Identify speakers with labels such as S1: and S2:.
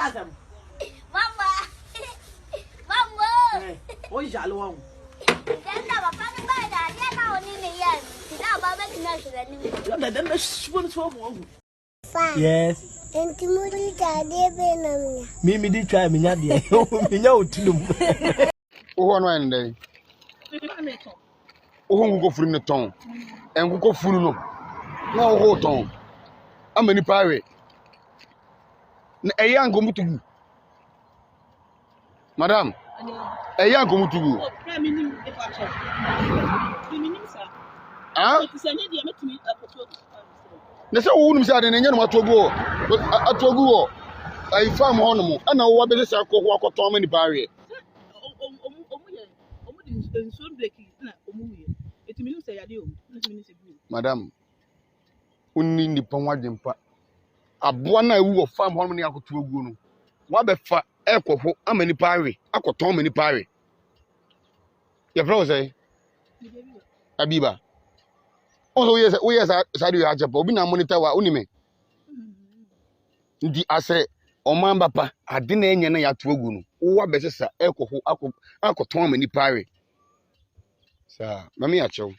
S1: Kazam.
S2: Mama. Mama.
S1: Oh, Jalou.
S2: Then our family by that. Yeah, now in the year. Now, Baba can
S1: Let them spoon so.
S3: Yes.
S2: And Timothy, I
S3: Mimi did try me, not yet. You know, to them.
S4: Oh, one day. Oh, go for the tongue. And go for no. No, hold on. I'm any pirate. A young go to you. Madam, a young go to you. Ah? The same said in any matter go. But at Togo, I found Honomo, and now what is a co-walk Tom in the barrier. Madam, only the Pamwadimpa. A buana who of farm harmony ako to go. What the fa echo, how many pirate? I could Tom in the pirate. Your brother say, Abiba. Also, yes, we as I do have a bobina monitor unime. Ndi ase oman papa ade na enye na ya to agu no wo abesesa ekoho akoton mani pare sa mami achew